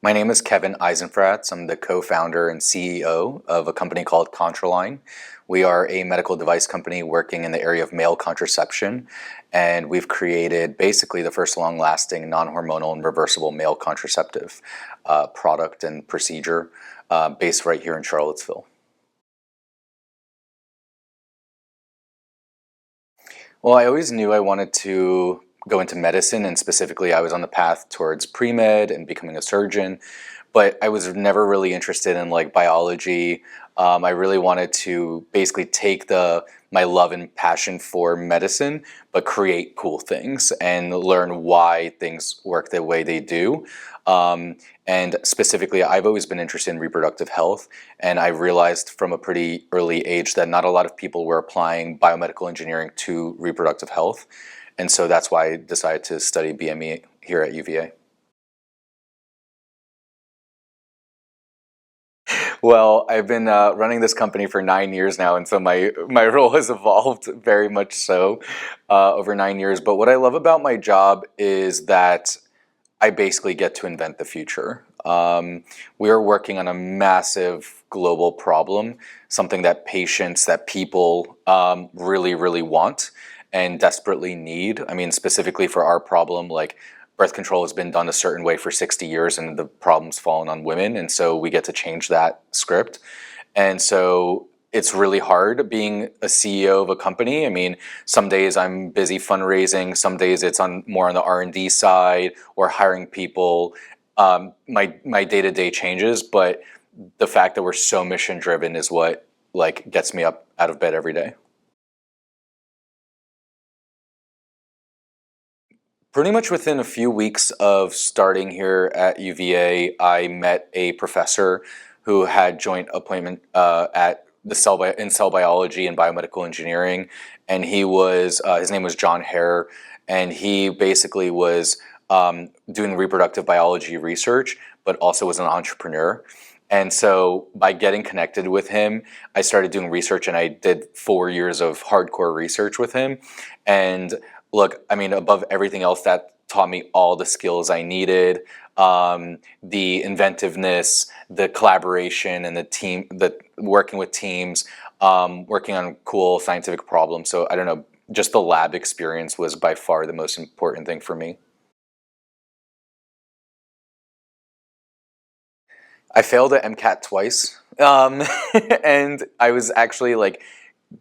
My name is Kevin Eisenfrats. I'm the co-founder and CEO of a company called Contraline. We are a medical device company working in the area of male contraception, and we've created basically the first long-lasting, non-hormonal and reversible male contraceptive product and procedure based right here in Charlottesville. Well, I always knew I wanted to go into medicine, and specifically I was on the path towards pre-med and becoming a surgeon, but I was never really interested in like biology. I really wanted to basically take my love and passion for medicine, but create cool things and learn why things work the way they do. And specifically, I've always been interested in reproductive health, and I realized from a pretty early age that not a lot of people were applying biomedical engineering to reproductive health. And so that's why I decided to study BME here at UVA. Well, I've been running this company for 9 years now, and so my role has evolved very much so over 9 years. But what I love about my job is that I basically get to invent the future. We are working on a massive global problem, something that patients, that people really, really want and desperately need. I mean, specifically for our problem, like birth control has been done a certain way for 60 years and the problem's fallen on women. And so we get to change that script. And so it's really hard being a CEO of a company. I mean, some days I'm busy fundraising, some days it's more on the R&D side or hiring people. My day-to-day changes, but the fact that we're so mission driven is what like gets me up out of bed every day. Pretty much within a few weeks of starting here at UVA, I met a professor who had joint appointment at the in cell biology and biomedical engineering, and he was his name was John Hare, and he basically was doing reproductive biology research, but also was an entrepreneur. And so by getting connected with him, I started doing research, and I did 4 years of hardcore research with him. And look, I mean, above everything else, that taught me all the skills I needed, the inventiveness, the collaboration, and the working with teams, working on cool scientific problems. So I don't know, just the lab experience was by far the most important thing for me. I failed at MCAT twice, and I was actually like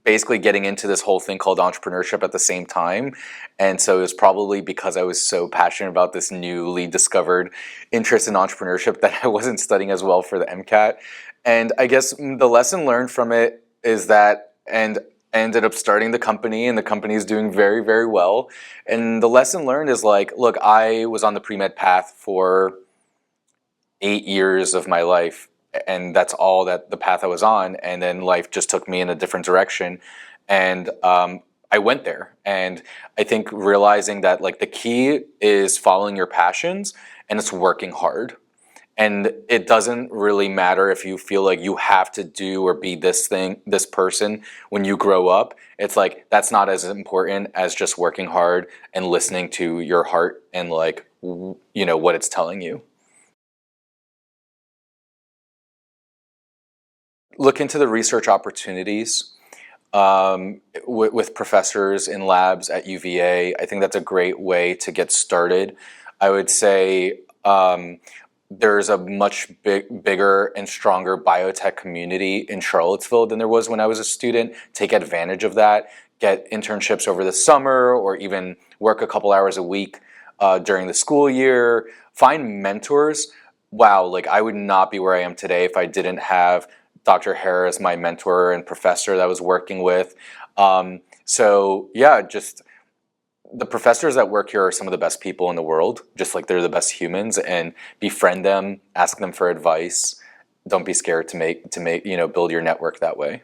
basically getting into this whole thing called entrepreneurship at the same time. And so it was probably because I was so passionate about this newly discovered interest in entrepreneurship that I wasn't studying as well for the MCAT. And I guess the lesson learned from it is that, and I ended up starting the company, and the company is doing very, very well. And the lesson learned is like, look, I was on the pre-med path for 8 years of my life, and that's all that the path I was on. And then life just took me in a different direction, and I went there. And I think realizing that like the key is following your passions, and it's working hard. And it doesn't really matter if you feel like you have to do or be this thing, this person when you grow up. It's like that's not as important as just working hard and listening to your heart and like what it's telling you. Look into the research opportunities with professors in labs at UVA. I think that's a great way to get started. I would say there's a much bigger and stronger biotech community in Charlottesville than there was when I was a student. Take advantage of that. Get internships over the summer, or even work a couple hours a week during the school year. Find mentors. Wow, like I would not be where I am today if I didn't have Dr. Hare as my mentor and professor that I was working with. So yeah, just the professors that work here are some of the best people in the world, just like they're the best humans, and befriend them, ask them for advice. Don't be scared to build your network that way.